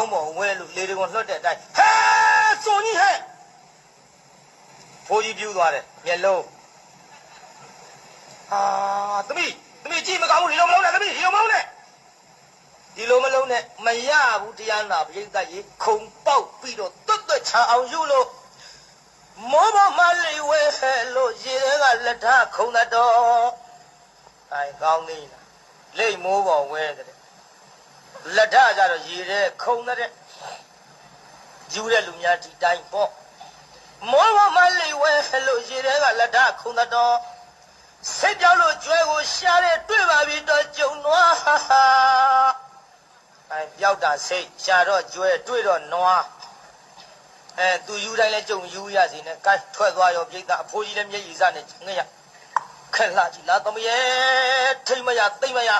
某为了来的我说的在，嘿，做你嘿，婆姨丢သွားတယ်မျက်လုံး啊，သမီးကြည့်မကောင်းဘူးဒီလိုမလုံးနဲ့သမီးဒီလိုမလုံးနဲ့ဒီလိုမလုံးနဲ့မရဘူးတရားနာပရိသတ်ကြီးခုံပေါက်ပြီးတော့တွတ်တွတ်ချအောင်ယူလို့မောဘမလေးဝဲလို့ရေတွေကလက်ထခုံတတော်အဲကောင်းနေလားလိတ်မိုးပေါ်ဝဲတဲ့လက်ထကြတော့ရေတဲ့ခုံတဲ့ယူတဲ့လူများဒီတိုင်းပေါ့မောဘမလေးဝဲလို့ရေတွေကလက်ထခုံတတော်စိတ်ကြောက်လို့ကျွဲကိုရှားတဲ့တွေ့ပါပြီတော့ကြုံသွားအဲပြောက်တာစိတ်ရှားတော့ကျွဲတွေ့တော့နွားသူယူတိုင်းလဲကြုံယူရစီနဲ့ကိုက်ထွက်သွားရောပြိတ္တာအဖိုးကြီးလည်းမျက်ရည်စနဲ့ငရခက်လာကြည့်လားသမီးရဲ့ထိမရသိမရ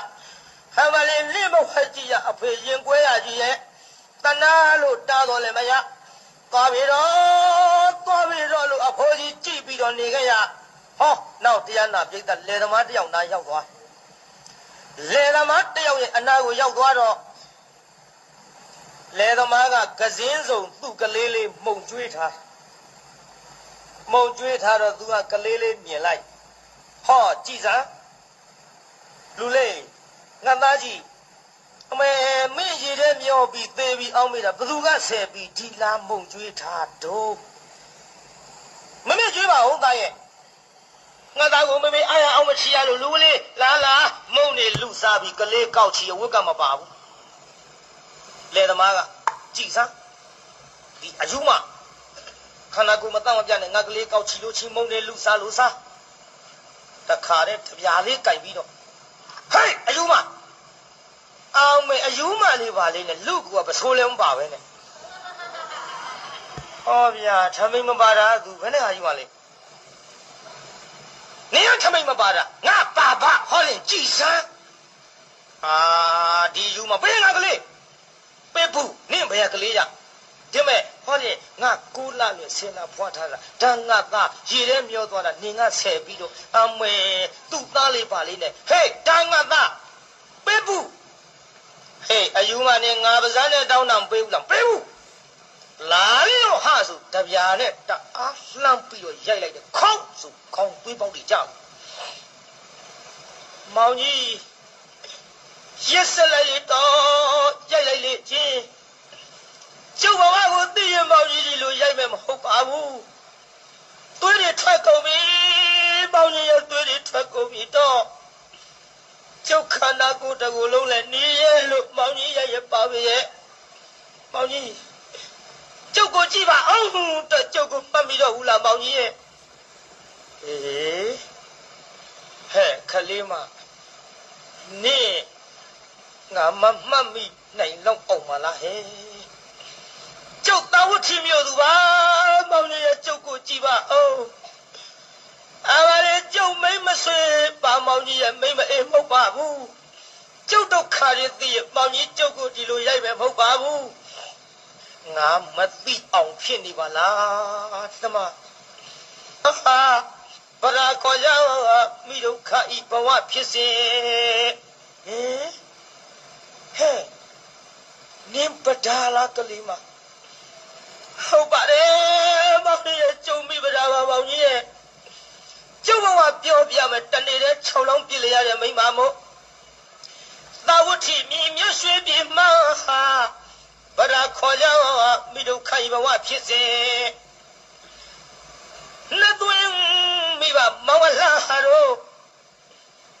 ဟမလေးလိမဝကြည့်ရအဖေရင်ကွဲရကြီးရဲ့တနာလို့တားတော်လည်းမရသွားပြီတော့လို့အဖိုးကြီးကြည့်ပြီးတော့နေခဲ့ရဟောနောက်တရားနာပြိတ္တာလေသမားတယောက်နာရောက်သွားလေသမားတယောက်ရဲ့အနာကိုရောက်သွားတော့လေသမားကကစင်းစုံသူ့ကလေးလေးမှုန်ကျွေးထားတော့သူကကလေးလေးမြင်လိုက်ဟောကြည်စမ်းလူလေးငါသားကြီးအမေမင်းရည်တဲ့မျောပြီးသေပြီးအောင်မိတာဘသူကဆယ်ပြီးဒီလားမှုန်ကျွေးထားတော့မမေ့ကျွေးပါဦးသားရဲ့ငါသားကိုမမေ့အားရအောင်မချီရလို့လူလေးလာမုံနေလူစားပြီးကလေးကောက်ချီဝက်ကမပါဘူးလေသမားကကြည်စမ်းဒီအယူမခန္ဓာကိုယ်မတတ်မပြနဲ့ငါကလေးကောက်ချီလို့ချင်းမုံနေလူစားလို့စားတခါတည်းတပြားလေးကြိုက်ပြီးတော့ဟေးအယူမအောင်မေအယူမလေးပါလေးနဲ့လူကပစိုးလည်းမပါပဲနဲ့ဟောဗျာထမိန်မပါတာသူဘယ်နဲ့အယူမလေးနေရထမိန်မပါတာငါပါပါဟောရင်ကြည်စမ်းဒီယူမပေးငါကလေးပေးဘူးနင့်ဘယ်ကလေးရဒီမဲ့ဟောလေငါကိုလာနဲ့ဆင်လာဖွားထားတာဒါငါသားရေထဲမျောသွားတာနေငါဆယ်ပြီးတော့အမေသူ့သားလေးပါလေးနဲ့ဟေးဒါငါသားပေးဘူးဟေးအယူမနဲ့ငါပါးစပ်နဲ့တောင်းတာပေးဘူးလားပေးဘူးလာရောဟာဆိုတပြားနဲ့တအားလှမ်းပြီးတော့ရိုက်လိုက်တယ်ခေါင်းဆိုခေါင်းသွေးပေါက်တွေကြောက်မောင်ကြီးရက်စလိုက်တော့ရိုက်လိုက်လေချင်းကျုပ်ဘဝကိုသိရမောင်ကြီးဒီလိုရိုက်မယ်မဟုတ်ပါဘူးသွေးတွေထွက်ကုန်ပြီမောင်ကြီးရဲ့သွေးတွေထွက်ကုန်ပြီတော့ကျုပ်ခန္ဓာကိုယ်တစ်ခုလုံးလည်းနေရဲလို့မောင်ကြီးရဲ့ပါပဲရဲ့မောင်ကြီးကျုပ်ကိုကြည့်ပါအောင်တော့ကျုပ်ကိုမှတ်မိတော့ဘူးလားမောင်ကြီးရဲ့ဟဲ့ခလေးမနေငါမမှတ်မိနိုင်တော့အောင်မလားဟဲ့ကျုပ်တာဝတ်ထီမျိုးသူပါမောင်ကြီးရဲ့ကျုပ်ကိုကြည့်ပါအောင်အပါလေကျုပ်မိမဆွေပါမောင်ကြီးရဲ့မိမအေးမဟုတ်ပါဘူးကျုပ်ဒုက္ခတွေသိရမောင်ကြီးကျုပ်ကိုဒီလိုရိုက်မယ်မဟုတ်ပါဘူးငါမသိအောင်ဖြစ်နေပါလားသမဗရာခေါ်ရမိဒုက္ခဤဘဝဖြစ်စေဟဲ့နင်ပဒါလာကလေးမဟုတ်ပါတယ်မောင်ကြီးရဲ့ကျုံမိပဒါပါမောင်ကြီးရဲ့ကျုံဘဝပြောပြမယ်တနေတဲ့6လုံးပြစ်လေရတဲ့မိမမို့သာဝတိမြင်မြရွှေပြမဟာဗရာခေါ်ရမိဒုက္ခဤဘဝဖြစ်စေလက်သွင်းမိဘမောင်လာတို့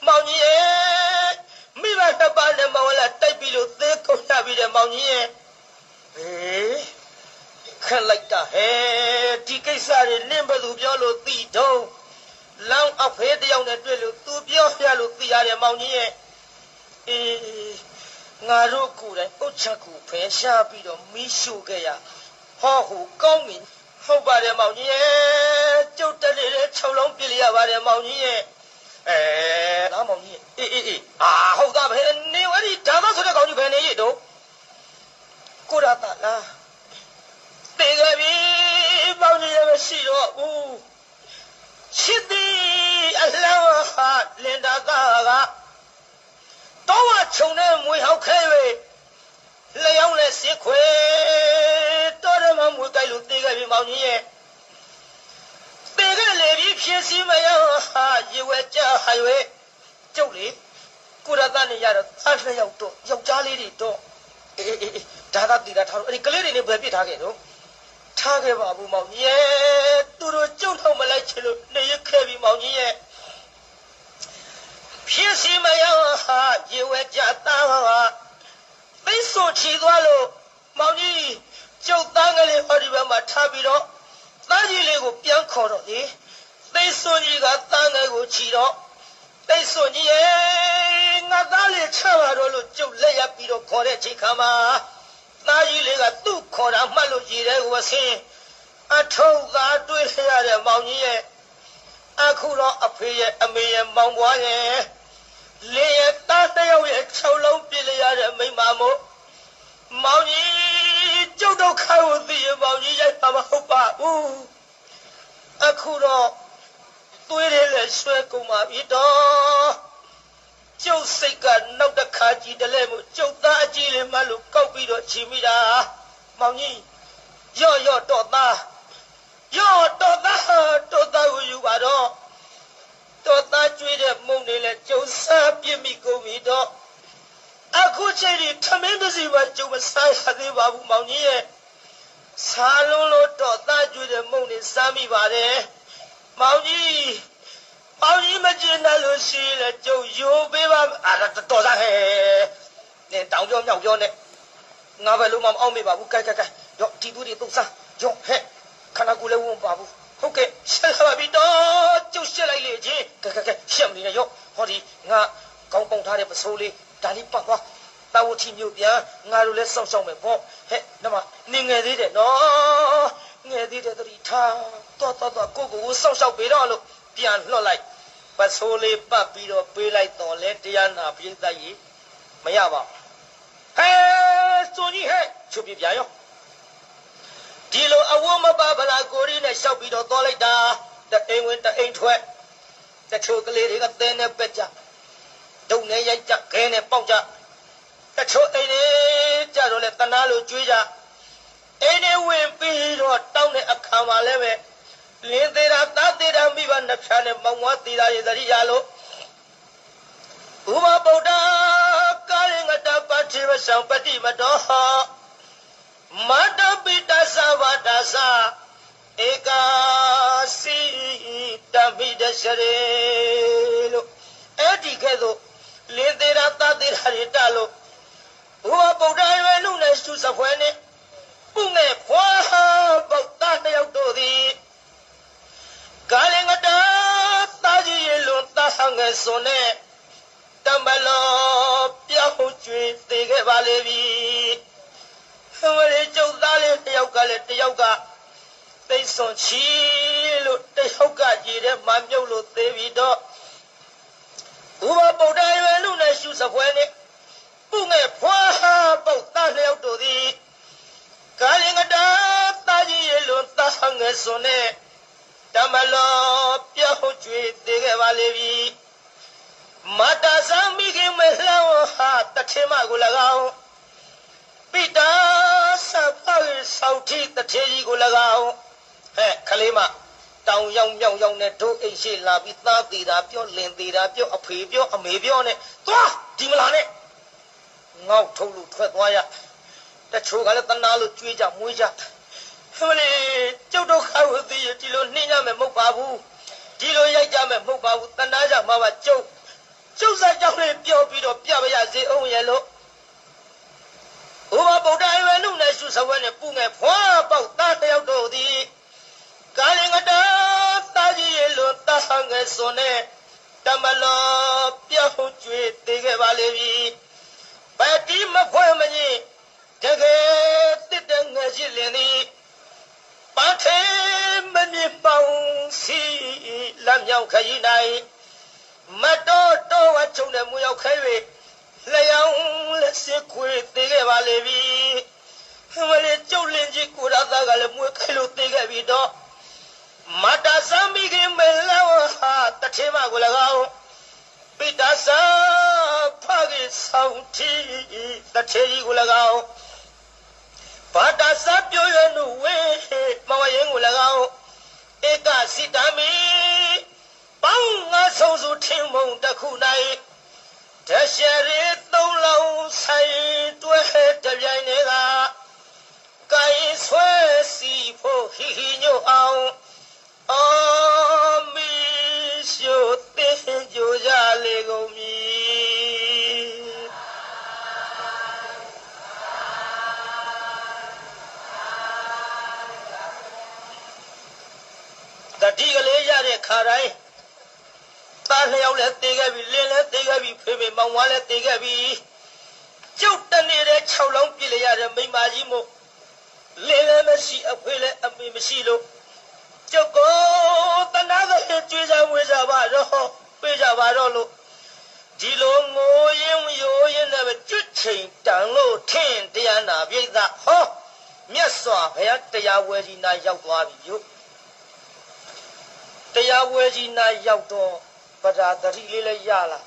မောင်ကြီးရဲ့မိဘတပါးနဲ့မောင်လာတိုက်ပြီးလို့သေကုန်ရပြီတဲ့မောင်ကြီးရဲ့ခက်လိုက်တာဟဲ့ဒီကိစ္စတွေနင့်ဘယ်သူပြောလို့သိတော့လောင်းအဖေးတယောက်နဲ့တွေ့လို့သူပြောပြလို့သိရတယ်မောင်ကြီးရဲ့ငါတို့ကိုယ်တိုင်အုတ်ချက်ကိုဖယ်ရှားပြီးတော့မီးရှို့ခဲ့ရဟောဟိုကောင်းပြီဟုတ်ပါတယ်မောင်ကြီးရဲ့ကျုပ်တက်နေတဲ့6လုံးပြစ်ရပါတယ်မောင်ကြီးရဲ့လားမောင်ကြီးအေးဟုတ်သားပဲနေဝရီဒါတော့ဆိုတဲ့ကောင်းကြီးပဲနေရတော့ကိုရတာလားတေကြပြီမောင်ကြီးရဲ့မရှိတော့ဘူးရှိသည်အလောဟာလင်တာကတော့ဝချုံနဲ့မွေဟောက်ခဲ၍ လျောင်းလဲစစ်ခွေတော်ရမမွေကြိုက်လို့တေးခဲ့ပြီမောင်ကြီးရဲ့တေးခဲ့လေပြီးဖြစ်စီမရဟာရေဝဲကြဟာရွေကျုပ်လေကိုရတနဲ့ရတော့အားလျောက်တော့ယောက်ျားလေးတွေတော့အေးဒါသာတီတာထားတော့အဲ့ဒီကလေးတွေနဲ့ဘယ်ပြစ်ထားခဲ့တော့ထားခဲ့ပါဘူးမောင်ကြီးရဲ့သူတို့ကျုပ်တော့မလိုက်ချင်လို့နေရခဲ့ပြီမောင်ကြီးရဲ့ဖြစ်စီမရဟာရေဝဲကြသားဟာသိဆိုချီသွားလို့မောင်ကြီးကျုပ်သားကလေးဟောဒီဘက်မှာထားပြီးတော့သားကြီးလေးကိုပြန်ခေါ်တော့လေသိဆိုကြီးကသားငယ်ကိုချီတော့သိဆိုကြီးရဲ့ငါသားလေးချပါတော့လို့ကျုပ်လက်ရပြီးတော့ခေါ်တဲ့ချိန်ခါမှာသားကြီးလေးကသူ့ခေါ်တာမှတ်လို့ရေတဲ့ကိုဆင်းအထုံးသာတွေးရတဲ့မောင်ကြီးရဲ့အခုတော့အဖေရဲ့အမေရဲ့မောင်ဘွားရဲ့လေရဲ့သားတယောက်ရဲ့၆လုံးပြစ်လိုက်ရတဲ့မိမမို့မောင်ကြီးကျုပ်တို့ခါကိုသိရမောင်ကြီးရိုက်ပါမဟုတ်ပါဘူးအခုတော့သွေးလေးလည်းဆွဲကုန်ပါပြီတော့ကျုပ်စိတ်ကနောက်တစ်ခါကြည့်တယ်လေမို့ကျုပ်သားအကြီးလေးမှလို့ကောက်ပြီးတော့ချီမိတာမောင်ကြီးရော့တော့သားကိုယူပါတော့တော်သားကျွေးတဲ့မုံလေးလည်းကျုပ်စားပြစ်မိကုန်ပြီတော့အခုချိန်ဒီထမင်းတစ်စီမှကျုပ်မစားရသေးပါဘူးမောင်ကြီးရဲ့စားလုံးလို့တော့သားကျွေးတဲ့မုံလေးစားမိပါတယ်မောင်ကြီးမကျင်တယ်လို့ရှိလဲကျုပ်ယိုပေးပါတော်သားဟဲ့နင်တောင်ပြောမြောက်ပြောနဲ့ငါပဲလုံးမအောင်မေးပါဘူးကဲရော့ဒီသူတွေတုတ်စားရော့ဟဲ့ခဏကူလည်းဝုန်းပါဘူးဟုတ်ကဲ့ရှက်ပါပြီတော့ကျုပ်ရှက်လိုက်လေချင်းကဲရှက်မနေနဲ့ရော့ဟောဒီငါကောင်းပုံထားတဲ့ပစိုးလေးဒါလေးပတ်သွားတာဝတီမျိုးပြန်ငါတို့လည်းစောင့်ရှောက်မယ်ပေါ့ဟဲ့နမနေငယ်သေးတယ်နော်ငယ်သေးတယ်တတိထားတော့ကိုစောင့်ရှောက်ပေးတော့လို့ပြန်လွှတ်လိုက်ပစိုးလေးပတ်ပြီးတော့ပေးလိုက်တော့လဲတရားနာပြိဿကြီးမရပါဟဲ့စိုးကြီးဟဲ့ချုပ်ပြပြန်ရောဒီလိုအဝမပါဗလာကိုရီနဲ့ရှောက်ပြီးတော့သွားလိုက်တာတအိမ်ဝင်တအိမ်ထွက်တချို့ကလေးတွေကသဲနဲ့ပက်ကြဒုံနဲ့ရိုက်ကြခဲနဲ့ပေါက်ကြတချို့အိမ်တွေကြတော့လေတနာလိုကျွေးကြအိမ်တွေဝင်ပြီးတော့တောင်းတဲ့အခါမှာလည်းပဲလင်းသေးတာသားသေးတာမိဘနှစ်ဖြာနဲ့မောင်မွားသေးတာရဲ့သတိရလို့ဥပဗုဒ္ဓကာလင်္ဂတပတိမဆောင်ပတိမတော်မတပိတသဝတ္တသဧကာစီတမိဒရှရေလို့အဲ့ဒီကဲ့သို့လင်းသေးတာသားသေးတာတွေတလို့ဘုရားဗုဒ္ဓရွယ်နုနဲ့စုစပွဲနဲ့ပုငယ်ဖွာဗုဒ္ဓတယောက်တို့သည်ကာလင်္ဂတာသားကြီးရေလွန်သားဟငယ်စွန်နဲ့တမလောပြောင်းကျွေးသေးခဲ့ပါလေပြီဝရကျုပ်သားလေးတယောက်ကလည်းတယောက်ကသိစွန်ချီလို့တယောက်ကကြည်တဲ့မမြုပ်လို့သေးပြီတော့ဘုရားဗုဒ္ဓရွယ်နုနဲ့စုစပွဲနဲ့ပုငယ်ဖွာပုတ်သားလျောက်တို့သည်ကာလင်္ဂတာသားကြီးရေလွန်သားဟငယ်စွန်နဲ့တမလောပြောင်းကျွေးသေးခဲ့ပါလေပြီမတသမိခင်မလှောင်းဟာတထေမကို၎င်းပိတာဆဖာဆောက်ထိတထေကြီးကို၎င်းဟဲ့ခလေးမတောင်ရောက်မြောက်ရောက်နဲ့တို့အိတ်ရှိလာပြီးသားသေးတာပြောလင်သေးတာပြောအဖေပြောအမေပြောနဲ့သွားဒီမလားနဲ့ငေါ့ထုတ်လို့ထွက်သွားရတချို့ကလည်းတနာလို့ကြွေးကြမွေးကြဟိုလေကျုပ်တို့ခါဝသိရဒီလိုနှင်းရမယ်မဟုတ်ပါဘူးဒီလိုရိုက်ကြမယ်မဟုတ်ပါဘူးတနာကြမှာပါကျုပ်စားကြောင့်လေးပြောပြီးတော့ပြပါရစေအောင်ရဲ့လို့ဘုရားဗုဒ္ဓရွယ်နုနဲ့စုစဝဲနဲ့ပုငယ်ဖွာပေါက်သားတယောက်တို့သည်ကာလင်္ဂတာသားကြီးရေလွန်သားဟငယ်စွန်နဲ့တမလောပြောင်းကျွေးသေးခဲ့ပါလေပြီပတိမခွဲမကြီးတကယ်တစ်တငယ်ရှိလင်သည်ပါထေမမြပေါင်းစီလမ်းမြောက်ခရီး၌မတော်ဝချုံနဲ့မူရောက်ခဲ၍လျောင်းလက်စစ်ခွေသေးခဲ့ပါလေပြီမလေးကျုပ်လင်းကြီးကိုရသားကလည်းမွေးခဲလို့သေးခဲ့ပြီတော့မတသမိခင်မလောဟာတထေမကို၎င်းပိတသဖခင်ဆောင်တီတထေကြီးကို၎င်း ကစိတမီပေါင်းငါဆုံးစုထင်းမုံတစ်ခု၌တရှရီသုံးလုံးဆိုင်တွဲတပြိုင်တည်းကကိုင်ဆွဲစီဖို့ဟီဟီညို့အောင်အော်မီရှို့တင်ကြကြလေကုန်မည်တတိကလေးရတဲ့ခါတိုင်းသားလျောက်လည်းတေခဲ့ပြီလင်းလည်းတေခဲ့ပြီဖေဖေမောင်ဝါလည်းတေခဲ့ပြီကျုပ်တနေတဲ့6လုံးပြည့်လိုက်ရတဲ့မိမကြီးမို့လင်းလည်းမရှိအဖေလည်းအမေမရှိလို့ကျုပ်ကိုတနာတဲ့ကြွေးစားဝေးစားပါတော့ပေးကြပါတော့လို့ဒီလိုငိုရင်ရိုးရင်လည်းကျွတ်ချိန်တန်လို့ထင်တရားနာပြိဿဟောမြတ်စွာဘုရားတရားဝဲကြီးနာရောက်သွားပြီယုတရားဝဲကြီးနာရောက်တော့ပဒါတတိလေးလည်းရလာ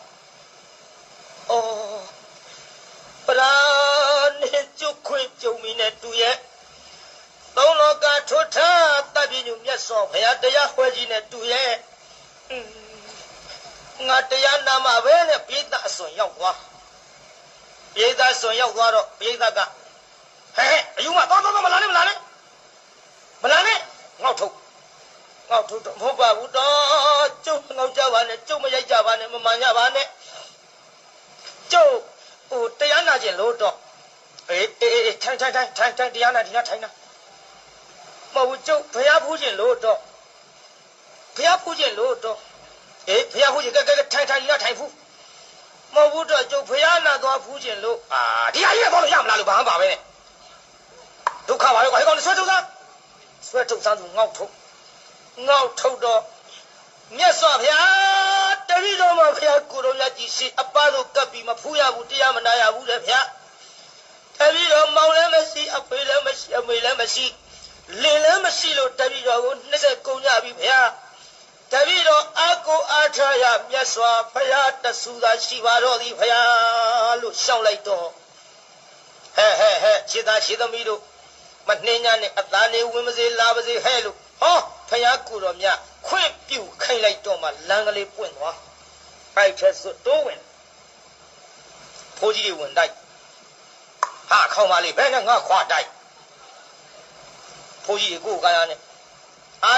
အော်ပဒါနဲ့ကျုပ်ခွင့်ကြုံမိနဲ့တူရဲ့သုံးလောကထွတ်ထားတပ်ပြညမြတ်စွာဘုရားတရားဝဲကြီးနဲ့တူရဲ့ငါတရားနာမှာပဲနဲ့ပိဋကအစွန်ရောက်သွားပိဋကအစွန်ရောက်သွားတော့ပိဋကဟဲ့အယူမတော့မလာနဲ့ငေါ့ထုတ်တော့မဟုတ်ပါဘူးတော့ကျုပ်ငေါ့ကြပါနဲ့ကျုပ်မရိုက်ကြပါနဲ့မမှန်ကြပါနဲ့ကျုပ်ဟိုတရားနာခြင်းလို့တော့အေးထိုင်တရားနာဒီနာထိုင်နာမဟုတ်ကျုပ်ဘုရားဖူးခြင်းလို့တော့အေးဘုရားဖူးခြင်းကဲထိုင်ဒီနာထိုင်ဖူးမဟုတ်ဘူးတော့ကျုပ်ဘုရားနာသွားဖူးခြင်းလို့ဒီဟာကြီးကတော့ရမလားလို့ဘာမှပါပဲနဲ့ဒုက္ခပါပဲကွာဒီကောင်ဆွဲထုတ်စမ်းသူငေါ့ထုတ်တော့မြတ်စွာဘုရားတပည့်တော်မှာဘုရားကိုယ်တော်မြတ်ကြီးရှိအပတို့ကပ်ပြီးမဖူးရဘူးတရားမနာရဘူးလေဗျာတပည့်တော်မောင်လည်းမရှိအဖေလည်းမရှိအမေလည်းမရှိလင်လည်းမရှိလို့တပည့်တော်ကို20ကုန်ကြပြီဗျာတပည့်တော်အာကိုအားထားရမြတ်စွာဘုရားတဆူသာရှိပါတော့သည်ဘုရားလို့ရှောက်လိုက်တော့ဟဲ့ခြေသားခြေသမီးတို့မနှင်းညာနဲ့အသားနေဝင်မစေလာပါစေဟဲ့လို့ဟောဘုရားကိုယ်တော်မြတ်ခွင့်ပြုခိုင်းလိုက်တော့မှလမ်းကလေးပွင့်သွားပိုက်ထဲစွတ်တိုးဝင်ဖိုးကြီးတွေဝင်တိုက်ဟာခေါင်းမလေးဘယ်နဲ့ငါခွာတိုက်ဖိုးကြီးတွေကိုယ်ကရနဲ့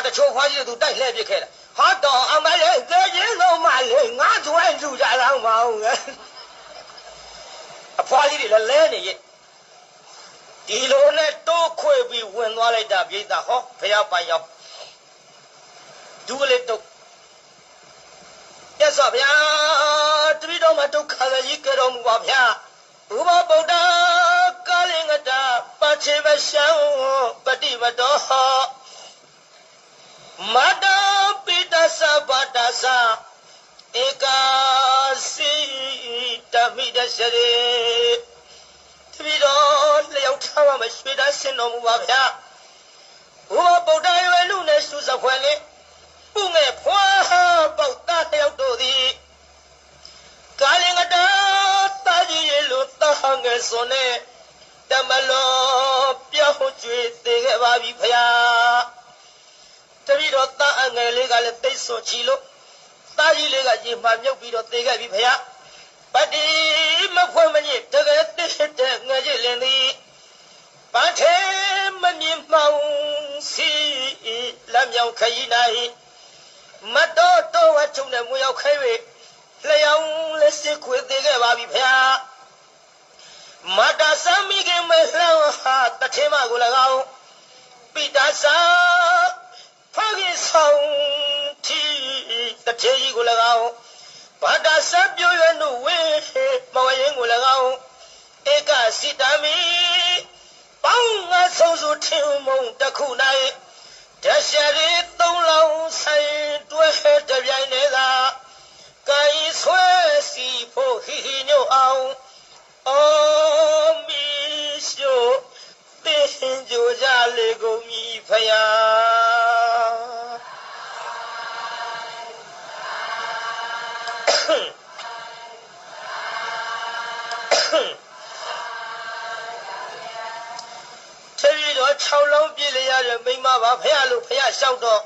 တချို့ခွာကြီးတွေသူတိုက်လှည့်ပစ်ခဲ့တာဟာတော့အမလေးကြည်ရင်လုံးမလေးငါကျွဲလူကြတော့မအောင်အဖွားကြီးတွေလည်းလဲနေရဲ့ဒီလိုနဲ့တိုးခွေပြီးဝင်သွားလိုက်တာပြိဿဟောဘုရားပိုင်ရောက်ဒုကလေးတုတ်ရသော်ဗျာတပည့်တော်မှာဒုက္ခကြီးကြတော်မူပါဗျာဥပဗုဒ္ဓကာလင်္ဂတာပတိမရှံပฏิမတောမတပိတသဗ္ဗတသဧကာစီတမိတစရေတပည့်တော်လျောက်ထားပါမရွှေတန်းဆင်တော်မူပါဗျာဥပဗုဒ္ဓရွယ်လူနဲ့စုစခွဲလေးပုငယ်ဖွာပေါက်သားလျောက်တို့သည်ကာလင်္ဂတာတာကြီးရေလိုတာငယ်စွန်နဲ့တမလောပြောင်းကျွေသေးခဲ့ပါပြီဗျာတပည့်တော်တာအငယ်လေးကလည်းတိတ်ဆွချီလို့တာကြီးလေးကရေမှမြုပ်ပြီးတော့သေခဲ့ပြီဗျာပတိမဖွင့်မညစ်တကယ်သိတဲ့ငယ်ကြီးလင်းသည်ပန်းထဲမမြင်မှောင်စီလက်မြောင်ခရီးနိုင်မတော်တော်ဝချုံနဲ့မွေရောက်ခဲ၍လျောင်းလက်စစ်ခွေသေးခဲ့ပါပြီဗျာမတာစမ်းမိခင်မလှမ်းဟာတထေမကို၎င်းပိတာစာဖခင်ဆောင်တီတထေကြီးကို၎င်းဘာတာစပ်ပြွရွနုဝေမဝရင်ကို၎င်းဧကစိတမီပေါင်းငါဆုံးစုထင်းမုံတစ်ခု၌တရှရီသုံးလုံးဆိုင်တွဲတပြိုင်တည်းကကိုင်ဆွဲစီဖို့ဟီဟီညို့အောင်အော်မီရှို့တင်ကြကြလေကုန်မည်ဖယား6လုံးပြည့်လျရတဲ့မိမပါဖះလို့ဖះလျှောက်တော့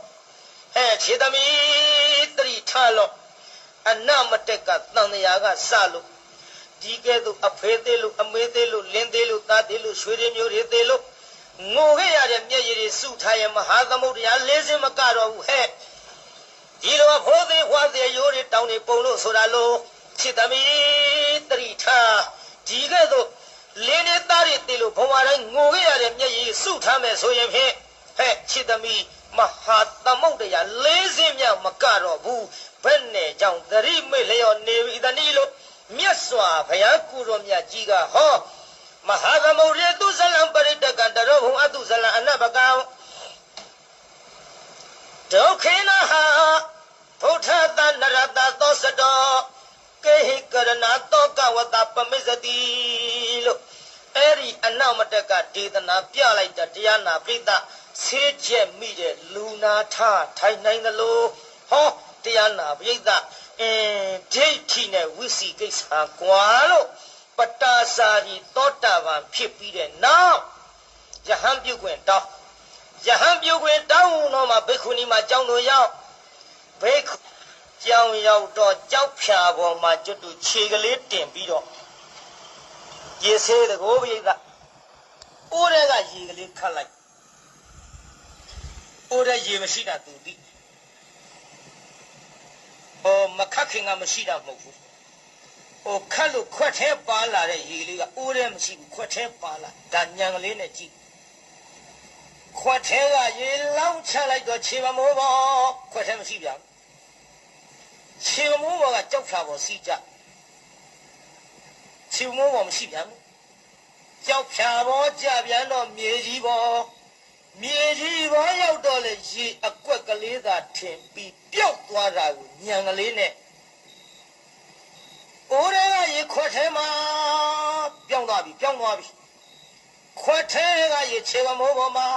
ခြေသမီးတတိထားလို့အနမတက်ကတန်တရားကစလို့ဒီကဲ့သို့အဖေသေးလို့အမေသေးလို့လင်းသေးလို့သားသေးလို့ရွှေရင်းမျိုးတွေသေးလို့ငိုခဲ့ရတဲ့မျက်ရည်တွေစုထားရဲ့မဟာသမုဒ္ဒရာလေးစင်းမကတော့ဘူးဟဲ့ဒီလိုဖိုးသေးဝါသေးရိုးတွေတောင်းနေပုံလို့ဆိုတာလို့ခြေသမီးတတိထားဒီကဲ့သို့လင်းနေသားတွေသေးလို့ဘဝတိုင်းငိုခဲ့ရတဲ့မျက်ရည်စုထားမယ်ဆိုရင်ဖြင့်ဟဲ့ခြေသမီးမဟာသမုဒ္ဒရာလေးစင်းမြောက်မကတော့ဘူးဘယ်နဲ့ကြောင့်သတိမိတ်လျော်နေပြီတနည်းလို့မြတ်စွာဘုရားကုတော်မြတ်ကြီးကဟောမဟာသမုဒ္ဒရာသူဇလံပရိတကံတရောဘုံအတုဇလံအနဘကံဒုက္ခေနဟာဘုထတနရတသောစတောကေဟိကရဏတောကဝတပမိစတိလို့အဲ့ဒီအနောက်မတက်ကဒေသနာပြလိုက်တဲ့တရားနာပိဋကဆေးချက်မိတဲ့လူနာထထိုင်နိုင်သလိုဟောတရားနာပိဋကဒိဋ္ဌိနဲ့ဝိစီကိစ္စကွာလို့ပတ္တာစာရီသောတာပန်ဖြစ်ပြီးတဲ့နောက်ယဟန်ပြုခွင့်တောင်းတော့မှဘိက္ခုနီမှာကျောင်းတော်ရောက်ဘိက္ခုကျောင်းရောက်တော့ကြောက်ဖြာပေါ်မှာကျွတ်တူခြေကလေးတင်ပြီးတော့ရေဆေးတကိုးပိဋကအိုးတဲ့ကရေကလေးခတ်လိုက်အိုးတဲ့ရေမရှိတာသူသိမခတ်ခင်ကမရှိတာမဟုတ်ဘူးခတ်လို့ခွက်ထဲပါလာတဲ့ရေလေးကအိုးထဲမရှိဘူးခွက်ထဲပါလာဒါညံကလေးနဲ့ကြည့်ခွက်ထဲကရေလောင်းချလိုက်တော့ခြေမမိုးပေါ်ခွက်ထဲမရှိပြန်ခြေမမိုးပေါ်ကကြောက်ဖြာပေါ်စီးကြခြေမမိုးပေါ်မရှိပြန်ဘူးကြောက်ဖြာပေါ်ကြပြန်တော့မြေကြီးပေါ်ရောက်တော့လေရေအကွက်ကလေးသာထင်ပြီးပျောက်သွားတာကိုညံကလေးနဲ့အိုးတွေကရေခွက်ထဲမှာပြောင်းသွားပြီခွက်ထဲကရေခြေပမိုးပေါ်မှာ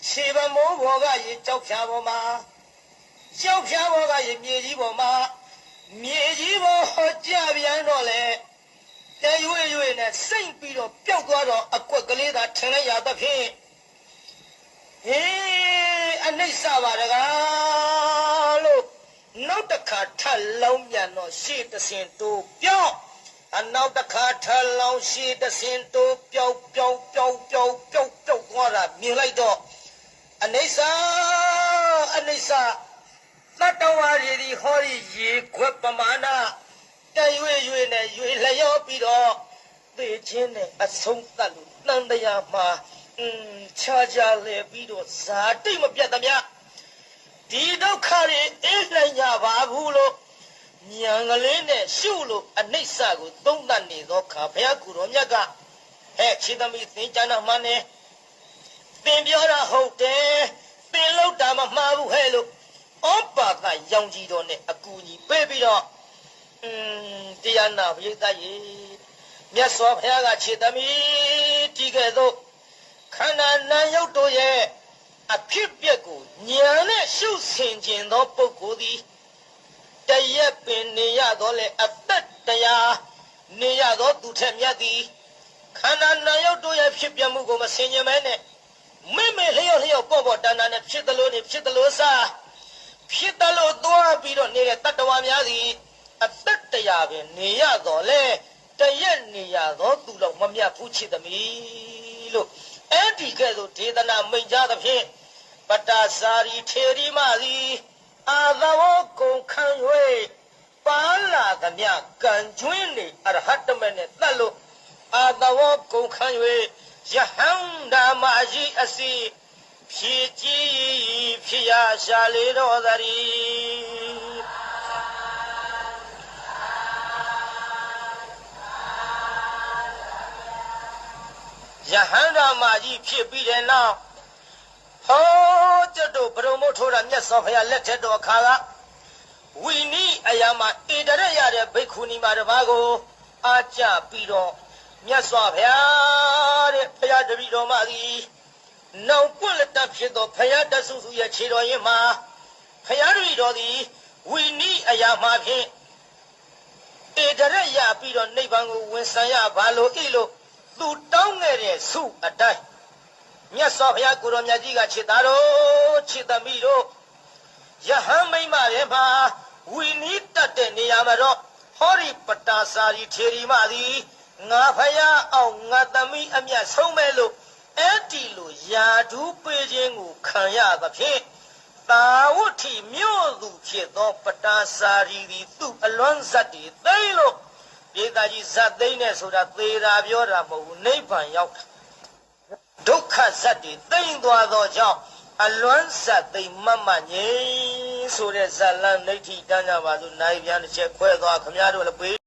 ခြေပမိုးပေါ်ကရေကြောက်ဖြာပေါ်မှာကြောက်ဖြာပေါ်ကရေမြေကြီးပေါ်မှာမြေကြီးပေါ်ကြပြန်တော့လေတရွေ့နဲ့စိတ်ပြီးတော့ပျောက်သွားတော့အကွက်ကလေးသာထင်လိုက်ရသဖြင့်အနိစ္စပါတကားလို့နောက်တစ်ခါထပ်လောင်းပြန်တော့ရှေ့တစ်စင်တိုးပြောင်းနောက်တစ်ခါထပ်လောင်းရှေ့တစ်စင်တိုးပျောက်သွားတာမြင်လိုက်တော့အနိစ္စတတ္တဝါတွေဒီဟောဒီရေခွက်ပမာဏတရွေ့နဲ့ရွေလျောပြီးတော့သေခြင်းနဲ့အဆုံးသတ်လို့တန်တရားမှာခြားလေပြီးတော့ဇာတိမပြတ်သမျှဒီဒုက္ခတွေအေးနိုင်ကြပါဘူးလို့ဉာဏ်ကလေးနဲ့ရှုလို့အနိစ္စကိုသုံးသပ်နေသောခါဘုရားကိုယ်တော်မြတ်ကခြေသမီးသင်္ကြန်မှန်တယ်သင်ပြောတာဟုတ်တယ်သင်လို့တာမမှားဘူးဟဲ့လို့ဩပါသရောင်ကြီးတော်နဲ့အကူကြီးပေးပြီးတော့တရားနာပရိသတ်ရေမြတ်စွာဘုရားကခြေသမီးဒီကဲ့သို့ခန္ဓာနာယုတ်တို့ရဲ့အဖြစ်ပြက်ကိုဉာဏ်နဲ့ရှုဆင်ခြင်းသောပုဂ္ဂိုလ်သည်တရက်ပင်နေရတော့လေအသက်တရားနေရတော့သူထက်မြတ်သည်ခန္ဓာနာယုတ်တို့ရဲ့ဖြစ်ပြမှုကိုမဆင်ခြင်မဲနဲ့မိလျော့ပေါ့တန်နဲ့ဖြစ်သလိုနေဖြစ်သလိုစားဖြစ်သလိုသွားပြီးတော့နေတဲ့တတ္တဝါများသည်အသက်တရားပင်နေရတော့လေတရက်နေရတော့သူတော့မမြတ်ဘူးချစ်သမီးလို့အဲ့ဒီကဲ့သို့ဒေသနာမိန့်ကြားသဖြင့်ပတ္တစာရီထေရီမသည်အာသဝကုန်ခံ၍ပါလာသမျှကံကျွင်းနေအရဟတမေနဲ့တတ်လို့အာသဝကုန်ခံ၍ယဟန္တာမကြီးအစီဖြည့်ကြည်ဖြစ်ရရှာလေတော်သတည်းယဟန္တာမကြီးဖြစ်ပြီးတဲ့နောက်ဟောကျွတ်တို့ဘုံမို့ထိုးတာမြတ်စွာဘုရားလက်ထက်တော်ခါကဝိနည်းအရာမှာဣတရရတဲ့ဘိက္ခုနီမတစ်ပါးကိုအားကြပြီးတော့မြတ်စွာဘုရားတဲ့ဘုရားတပည့်တော်မသည်နောင်ပွင့်လက်တဖြစ်သောဘုရားတဆုစုရဲ့ခြေတော်ရင်မှာဘုရားတပည့်တော်သည်ဝိနည်းအရာမှာဖြင့်ဣတရရပြီးတော့နိဗ္ဗာန်ကိုဝင်ဆံရပါလို့ဤလို့သူတောင်းခဲ့တဲ့ဆုအတိုင်းမြတ်စွာဘုရားကိုယ်တော်မြတ်ကြီးကချစ်သားတို့ချစ်သမီးတို့ ယဟန်မိမရဲ့မှာဝီနီးတက်တဲ့နေရာမှာတော့ဟောဒီပတာစာရီထေရီမသည်ငါဖယားအောင်ငါသမီးအမြတ်ဆုံးမဲ့လို့အဲ့ဒီလိုယာဒူးပေးခြင်းကိုခံရသဖြင့်တာဝဋ္ဌိမြို့သူဖြစ်သောပတာစာရီသည်သူ့အလွမ်းဇတ်တည်သိမ့်လို့ပြေသာကြီးဇတ်သိမ့်နဲ့ဆိုတာသေတာပြောတာမဟုတ်ဘူးနိဗ္ဗာန်ရောက်တာဒုက္ခဇတ်တည်သိမ့်သွားသောကြောင့်အလွမ်းဇတ်သိမ့်မတ်မငြိမ်းဆိုတဲ့ဇတ်လန်းဒိဋ္ဌိတန်းကြပါစို့နိုင်ပြန်တစ်ချက်ခွဲသွားခမည်းတော်လည်း